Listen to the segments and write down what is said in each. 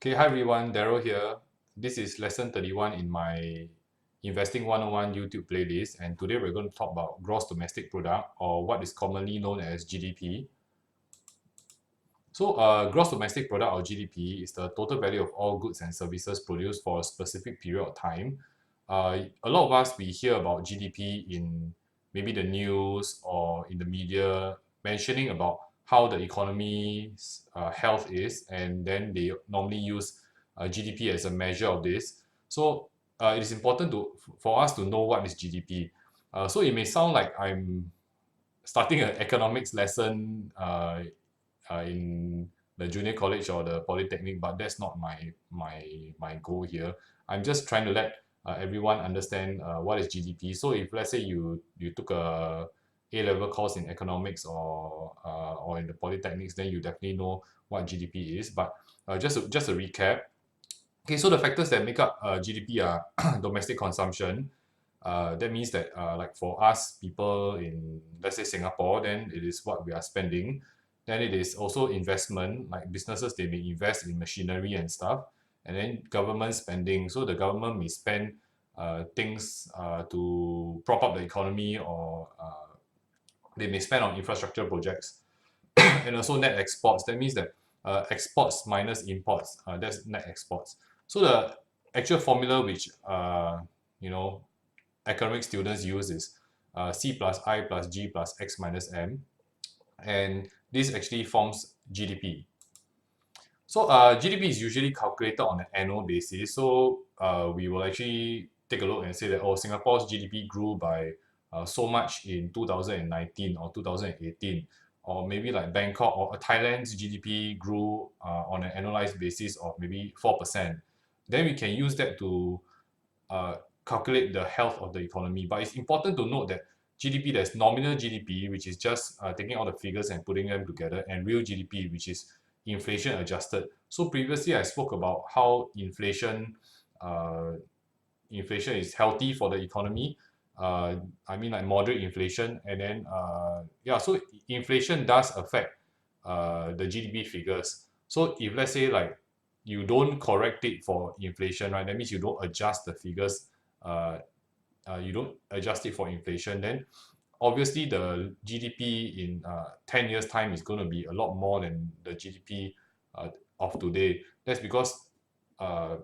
Okay, hi everyone, Daryl here. This is lesson 31 in my Investing 101 YouTube playlist, and today we're going to talk about gross domestic product, or what is commonly known as GDP. So, gross domestic product or GDP is the total value of all goods and services produced for a specific period of time. A lot of us we hear about GDP in maybe the news or in the media mentioning about how the economy's health is, and then they normally use GDP as a measure of this. So, it is important for us to know what is GDP. So it may sound like I'm starting an economics lesson in the junior college or the polytechnic, but that's not my goal here. I'm just trying to let everyone understand what is GDP. So if let's say you took a A-level course in economics or in the polytechnics, then you definitely know what GDP is. But just a recap. Okay, so the factors that make up GDP are domestic consumption. That means that like for us people in, let's say, Singapore, then it is what we are spending. Then it is also investment, like businesses, they may invest in machinery and stuff. And then government spending, so the government may spend things to prop up the economy, or they may spend on infrastructure projects. And also net exports, that means that exports minus imports, that's net exports. So the actual formula which you know economic students use is C plus I plus G plus X minus M, and this actually forms GDP. So GDP is usually calculated on an annual basis. So we will actually take a look and say that, oh, Singapore's GDP grew by so much in 2019 or 2018, or maybe like Bangkok or Thailand's GDP grew on an annualized basis of maybe 4%. Then we can use that to uh, calculate the health of the economy. But it's important to note that GDP, there's nominal GDP, which is just taking all the figures and putting them together, and real GDP, which is inflation adjusted. So previously I spoke about how uh, inflation is healthy for the economy. I mean like moderate inflation, and then yeah, so inflation does affect the GDP figures. So if let's say like you don't correct it for inflation, right? That means you don't adjust the figures. Uh, you don't adjust it for inflation, then obviously the GDP in 10 years time is going to be a lot more than the GDP of today. That's because uh,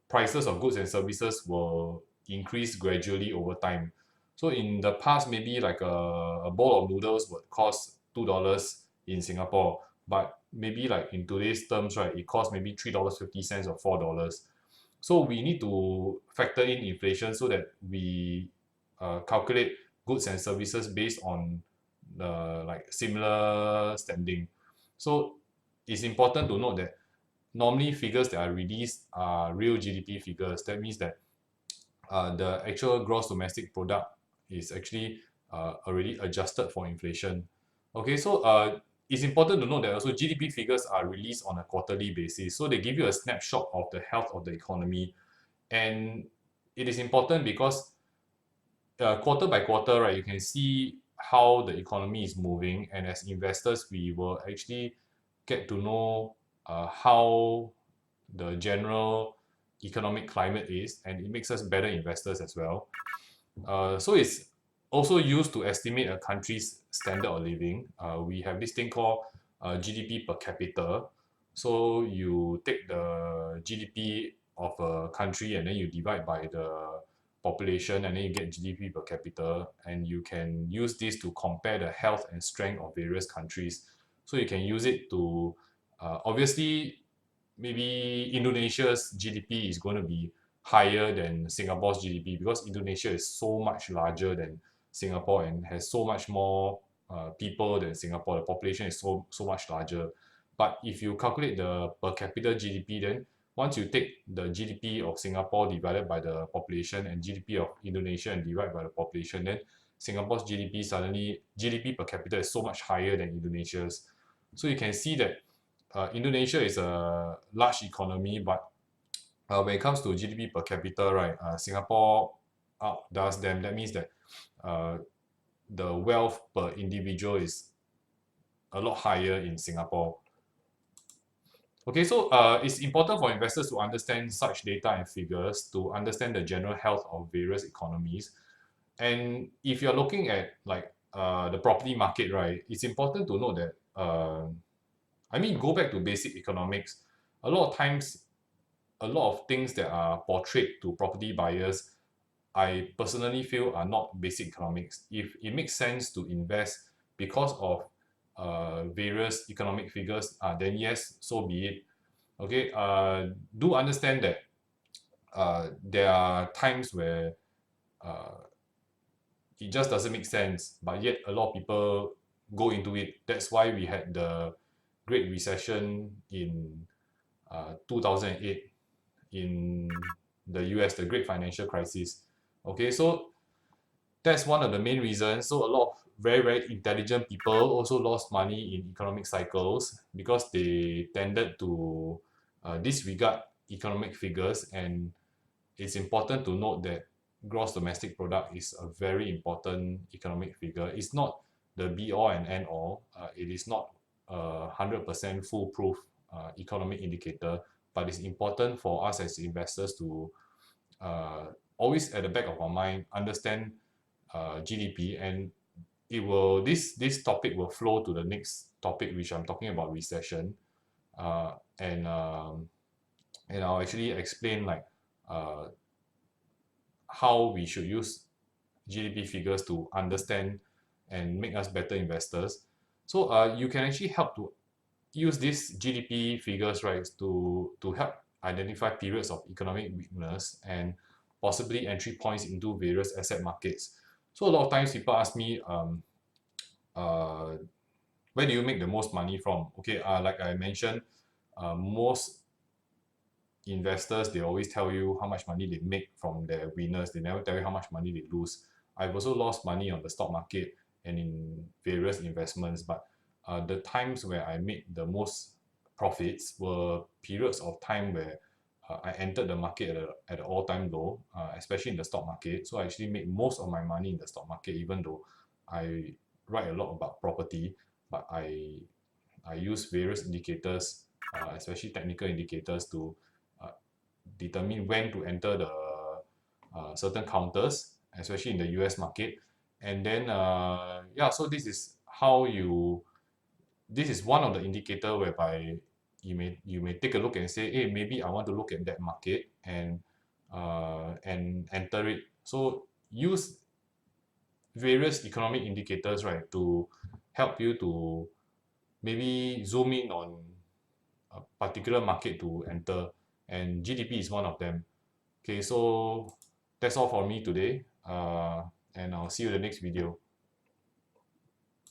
prices of goods and services will increase gradually over time. So in the past, maybe like a bowl of noodles would cost $2 in Singapore, but maybe like in today's terms, right, it costs maybe $3.50 or $4. So we need to factor in inflation so that we calculate goods and services based on the like similar standing. So it's important to note that normally figures that are released are real GDP figures. That means that the actual gross domestic product is actually already adjusted for inflation. Okay, so it's important to note that also GDP figures are released on a quarterly basis. So they give you a snapshot of the health of the economy. And it is important because quarter by quarter, right, you can see how the economy is moving. And as investors, we will actually get to know how the general economic climate is, and it makes us better investors as well. So it's also used to estimate a country's standard of living. We have this thing called GDP per capita. So you take the GDP of a country and then you divide by the population, and then you get GDP per capita, and you can use this to compare the health and strength of various countries. So you can use it to obviously maybe Indonesia's GDP is going to be higher than Singapore's GDP because Indonesia is so much larger than Singapore and has so much more people than Singapore. The population is so much larger. But if you calculate the per capita GDP, then once you take the GDP of Singapore divided by the population and GDP of Indonesia and divide by the population, then Singapore's GDP per capita is so much higher than Indonesia's. So you can see that Indonesia is a large economy, but when it comes to GDP per capita, right, Singapore outdoes them. That means that uh, the wealth per individual is a lot higher in Singapore. Okay, so it's important for investors to understand such data and figures to understand the general health of various economies. And if you're looking at like the property market, right, it's important to note that I mean, go back to basic economics. A lot of times, a lot of things that are portrayed to property buyers, I personally feel are not basic economics. If it makes sense to invest because of various economic figures, then yes, so be it. Okay, do understand that there are times where uh, it just doesn't make sense, but yet a lot of people go into it. That's why we had the Great Recession in 2008 in the US, the Great Financial Crisis. Okay, so that's one of the main reasons. So a lot of very, very intelligent people also lost money in economic cycles because they tended to disregard economic figures. And it's important to note that gross domestic product is a very important economic figure. It's not the be all and end all. It is not a 100% foolproof economic indicator, but it's important for us as investors to uh, always at the back of our mind understand GDP, and it will this topic will flow to the next topic, which I'm talking about recession, uh, and um, and I'll actually explain like uh, how we should use GDP figures to understand and make us better investors. So you can actually help to use these GDP figures, right, to help identify periods of economic weakness and possibly entry points into various asset markets. So a lot of times people ask me, uh, where do you make the most money from? Okay, like I mentioned, most investors, they always tell you how much money they make from their winners. They never tell you how much money they lose. I've also lost money on the stock market and in various investments, but the times where I made the most profits were periods of time where I entered the market at an all-time low, especially in the stock market. So I actually made most of my money in the stock market, even though I write a lot about property, but I use various indicators, especially technical indicators, to uh, determine when to enter the certain counters, especially in the US market. And then, yeah, so this is one of the indicator whereby you may take a look and say, hey, maybe I want to look at that market and enter it. So use various economic indicators, right, to help you to maybe zoom in on a particular market to enter, and GDP is one of them. Okay, so that's all for me today, and I'll see you in the next video.